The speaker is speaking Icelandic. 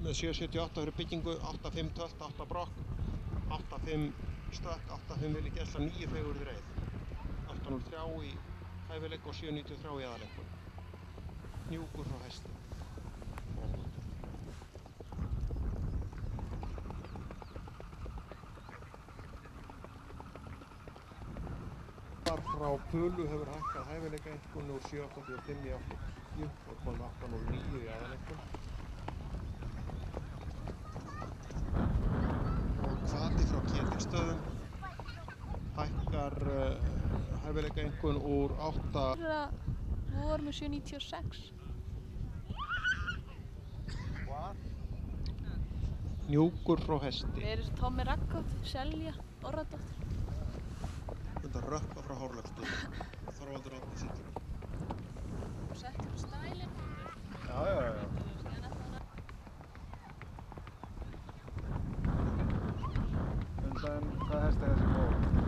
Með 778 fyrir byggingu, 85 tölt, 8 brokk, 85 stökk, 85 vilji gæsla, 9 fegurð reið. 803 í hæfileik og 793 í aðaleikun. Hnjúkur frá hesti. Frá Pulu hefur hækkað hæfileikaeinkunn úr 785 í 80 og komið 809 í aðaleikun. Hvati frá Ketilsstöðum hækkar hæfileikaeinkunn úr 8. Við vorum með 796. Hnjúkur frá hesti. Við erum Tommi Rakkot, Selja, Orradóttir. Þetta rökkva frá Hárlöfstöðum. Þorvaldur Árni sittur. Og settur á stælinn. Já. Undan, hvað hesti er þessi góð?